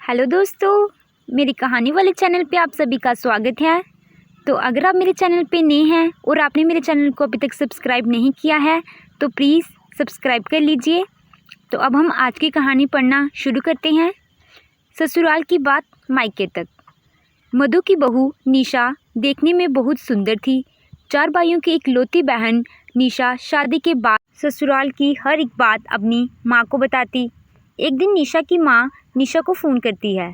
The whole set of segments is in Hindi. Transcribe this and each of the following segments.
हेलो दोस्तों, मेरी कहानी वाले चैनल पे आप सभी का स्वागत है। तो अगर आप मेरे चैनल पे नए हैं और आपने मेरे चैनल को अभी तक सब्सक्राइब नहीं किया है तो प्लीज़ सब्सक्राइब कर लीजिए। तो अब हम आज की कहानी पढ़ना शुरू करते हैं। ससुराल की बात मायके तक। मधु की बहू निशा देखने में बहुत सुंदर थी। 4 भाइयों की इकलौती बहन निशा शादी के बाद ससुराल की हर एक बात अपनी माँ को बताती। एक दिन निशा की माँ निशा को फ़ोन करती है।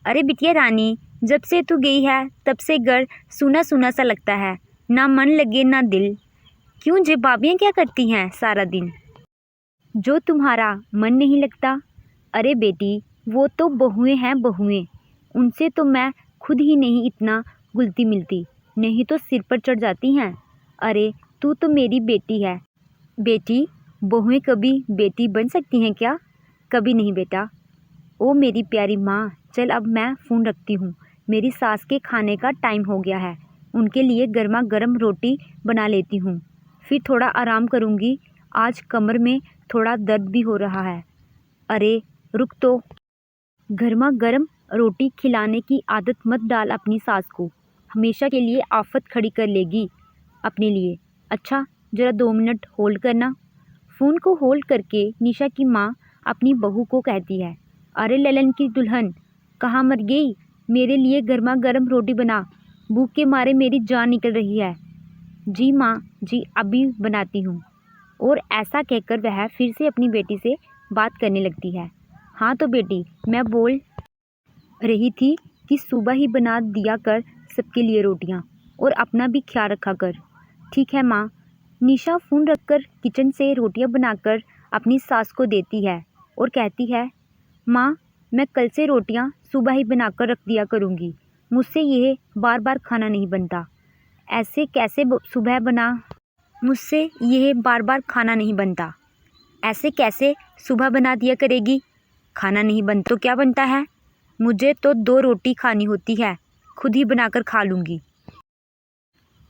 अरे बिटिया रानी, जब से तू गई है तब से घर सूना सूना सा लगता है, ना मन लगे ना दिल। क्यों जे भाभियाँ क्या करती हैं सारा दिन जो तुम्हारा मन नहीं लगता? अरे बेटी, वो तो बहुएं हैं बहुएं, उनसे तो मैं खुद ही नहीं इतना घुलती मिलती, नहीं तो सिर पर चढ़ जाती हैं। अरे तू तो मेरी बेटी है। बेटी, बहुएं कभी बेटी बन सकती हैं क्या? कभी नहीं बेटा। ओ मेरी प्यारी माँ, चल अब मैं फ़ोन रखती हूँ। मेरी सास के खाने का टाइम हो गया है, उनके लिए गर्मा गर्म रोटी बना लेती हूँ, फिर थोड़ा आराम करूँगी। आज कमर में थोड़ा दर्द भी हो रहा है। अरे रुक तो, गर्मा गर्म रोटी खिलाने की आदत मत डाल अपनी सास को, हमेशा के लिए आफत खड़ी कर लेगी अपने लिए। अच्छा ज़रा 2 मिनट होल्ड करना। फ़ोन को होल्ड करके निशा की माँ अपनी बहू को कहती है, अरे ललन की दुल्हन, कहाँ मर गई? मेरे लिए गर्मा गर्म रोटी बना, भूख के मारे मेरी जान निकल रही है। जी माँ जी, अभी बनाती हूँ। और ऐसा कहकर वह फिर से अपनी बेटी से बात करने लगती है। हाँ तो बेटी, मैं बोल रही थी कि सुबह ही बना दिया कर सबके लिए रोटियाँ, और अपना भी ख्याल रखा कर। ठीक है माँ। निशा फ़ोन रखकर किचन से रोटियाँ बनाकर अपनी सास को देती है और कहती है, माँ मैं कल से रोटियाँ सुबह ही बनाकर रख दिया करूँगी, मुझसे यह बार बार खाना नहीं बनता। ऐसे कैसे सुबह बना मुझसे यह बार बार खाना नहीं बनता। ऐसे कैसे सुबह बना दिया करेगी? खाना नहीं बन तो क्या बनता है? मुझे तो 2 रोटी खानी होती है, खुद ही बनाकर खा लूँगी।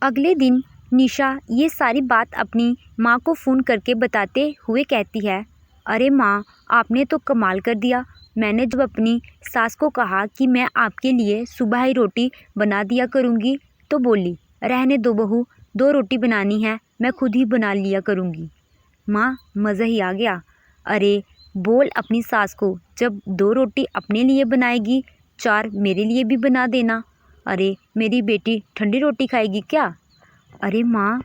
अगले दिन निशा ये सारी बात अपनी माँ को फ़ोन करके बताते हुए कहती है, अरे माँ, आपने तो कमाल कर दिया। मैंने जब अपनी सास को कहा कि मैं आपके लिए सुबह ही रोटी बना दिया करूँगी तो बोली, रहने दो बहू, 2 रोटी बनानी है, मैं खुद ही बना लिया करूँगी। माँ मज़ा ही आ गया। अरे बोल अपनी सास को, जब 2 रोटी अपने लिए बनाएगी 4 मेरे लिए भी बना देना। अरे मेरी बेटी ठंडी रोटी खाएगी क्या? अरे माँ,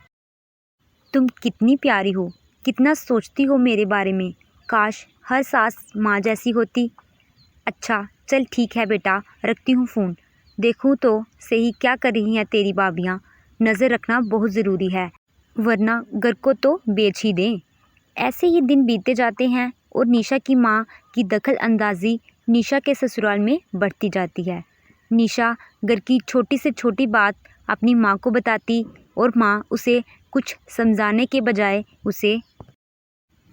तुम कितनी प्यारी हो, कितना सोचती हो मेरे बारे में। काश हर सास माँ जैसी होती। अच्छा चल ठीक है बेटा, रखती हूँ फ़ोन। देखूँ तो सही क्या कर रही हैं तेरी भाभियाँ। नज़र रखना बहुत ज़रूरी है, वरना घर को तो बेच ही दें। ऐसे ही दिन बीतते जाते हैं और निशा की माँ की दखल अंदाज़ी निशा के ससुराल में बढ़ती जाती है। निशा घर की छोटी से छोटी बात अपनी माँ को बताती और माँ उसे कुछ समझाने के बजाय उसे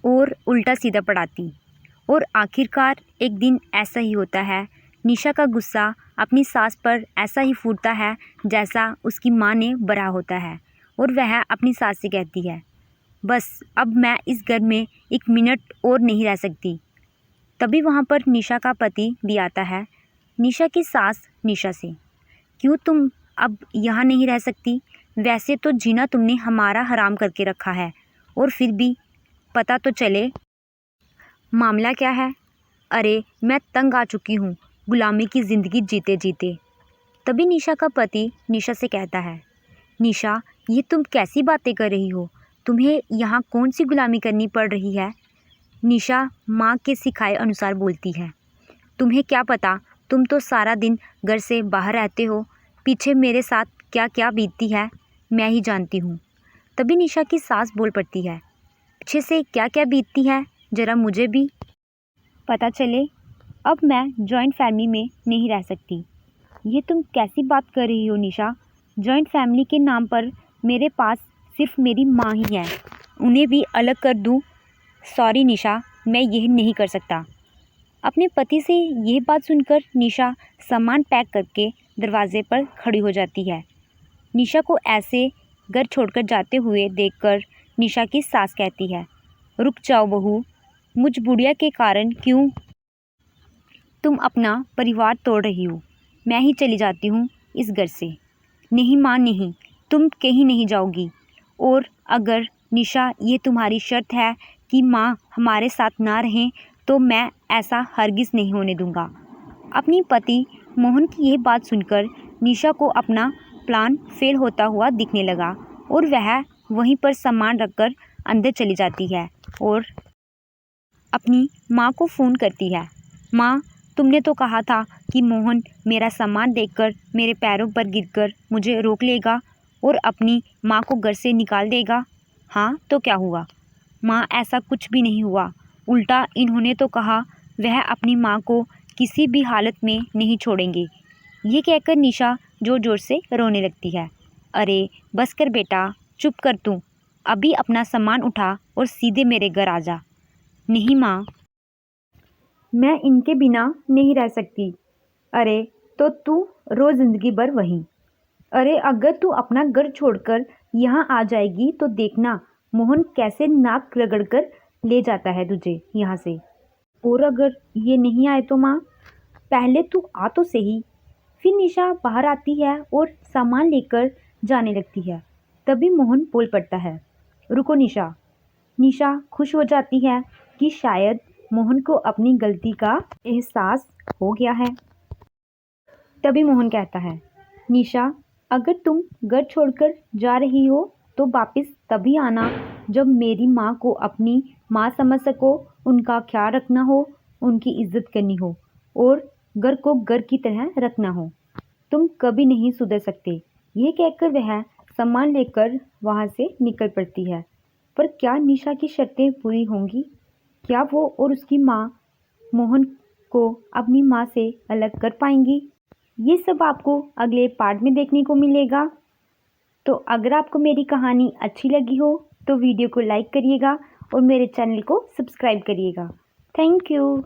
और उल्टा सीधा पढ़ाती। और आखिरकार एक दिन ऐसा ही होता है। निशा का गुस्सा अपनी सास पर ऐसा ही फूटता है जैसा उसकी माँ ने भरा होता है, और वह अपनी सास से कहती है, बस अब मैं इस घर में 1 मिनट और नहीं रह सकती। तभी वहाँ पर निशा का पति भी आता है। निशा की सास निशा से, क्यों तुम अब यहाँ नहीं रह सकती? वैसे तो जीना तुमने हमारा हराम करके रखा है, और फिर भी पता तो चले मामला क्या है। अरे मैं तंग आ चुकी हूँ गुलामी की ज़िंदगी जीते जीते। तभी निशा का पति निशा से कहता है, निशा ये तुम कैसी बातें कर रही हो? तुम्हें यहाँ कौन सी गुलामी करनी पड़ रही है? निशा माँ के सिखाए अनुसार बोलती है, तुम्हें क्या पता, तुम तो सारा दिन घर से बाहर रहते हो, पीछे मेरे साथ क्या क्या बीतती है मैं ही जानती हूँ। तभी निशा की सास बोल पड़ती है, पीछे से क्या क्या बीतती है ज़रा मुझे भी पता चले। अब मैं जॉइंट फैमिली में नहीं रह सकती। ये तुम कैसी बात कर रही हो निशा? जॉइंट फैमिली के नाम पर मेरे पास सिर्फ मेरी माँ ही है, उन्हें भी अलग कर दूँ? सॉरी निशा, मैं यह नहीं कर सकता। अपने पति से यह बात सुनकर निशा सामान पैक करके दरवाजे पर खड़ी हो जाती है। निशा को ऐसे घर छोड़कर जाते हुए देखकर निशा की सास कहती है, रुक जाओ बहू, मुझ बुढ़िया के कारण क्यों तुम अपना परिवार तोड़ रही हो। मैं ही चली जाती हूँ इस घर से। नहीं माँ नहीं, तुम कहीं नहीं जाओगी। और अगर निशा ये तुम्हारी शर्त है कि माँ हमारे साथ ना रहें तो मैं ऐसा हरगिज़ नहीं होने दूँगा। अपनी पति मोहन की यह बात सुनकर निशा को अपना प्लान फेल होता हुआ दिखने लगा और वह वहीं पर सामान रखकर अंदर चली जाती है और अपनी माँ को फ़ोन करती है। माँ, तुमने तो कहा था कि मोहन मेरा सामान देखकर मेरे पैरों पर गिरकर मुझे रोक लेगा और अपनी माँ को घर से निकाल देगा। हाँ, तो क्या हुआ? माँ, ऐसा कुछ भी नहीं हुआ। उल्टा इन्होंने तो कहा वह अपनी माँ को किसी भी हालत में नहीं छोड़ेंगे। ये कहकर निशा ज़ोर ज़ोर से रोने लगती है। अरे बस कर बेटा, चुप कर तू। अभी अपना सामान उठा और सीधे मेरे घर आ जा। नहीं माँ, मैं इनके बिना नहीं रह सकती। अरे तो तू रोज़ ज़िंदगी भर वहीं। अरे अगर तू अपना घर छोड़कर यहाँ आ जाएगी तो देखना मोहन कैसे नाक रगड़कर ले जाता है तुझे यहाँ से। और अगर ये नहीं आए तो माँ, पहले तू आ तो सही। फिर निशा बाहर आती है और सामान लेकर जाने लगती है। तभी मोहन बोल पड़ता है, रुको निशा। निशा खुश हो जाती है कि शायद मोहन को अपनी गलती का एहसास हो गया है। तभी मोहन कहता है, निशा अगर तुम घर छोड़कर जा रही हो तो वापस तभी आना जब मेरी माँ को अपनी माँ समझ सको, उनका ख्याल रखना हो, उनकी इज्जत करनी हो और घर को घर की तरह रखना हो। तुम कभी नहीं सुधर सकते। ये कहकर वह सामान लेकर वहाँ से निकल पड़ती है। पर क्या निशा की शर्तें पूरी होंगी? क्या वो और उसकी माँ मोहन को अपनी माँ से अलग कर पाएंगी? ये सब आपको अगले पार्ट में देखने को मिलेगा। तो अगर आपको मेरी कहानी अच्छी लगी हो तो वीडियो को लाइक करिएगा और मेरे चैनल को सब्सक्राइब करिएगा। Thank you.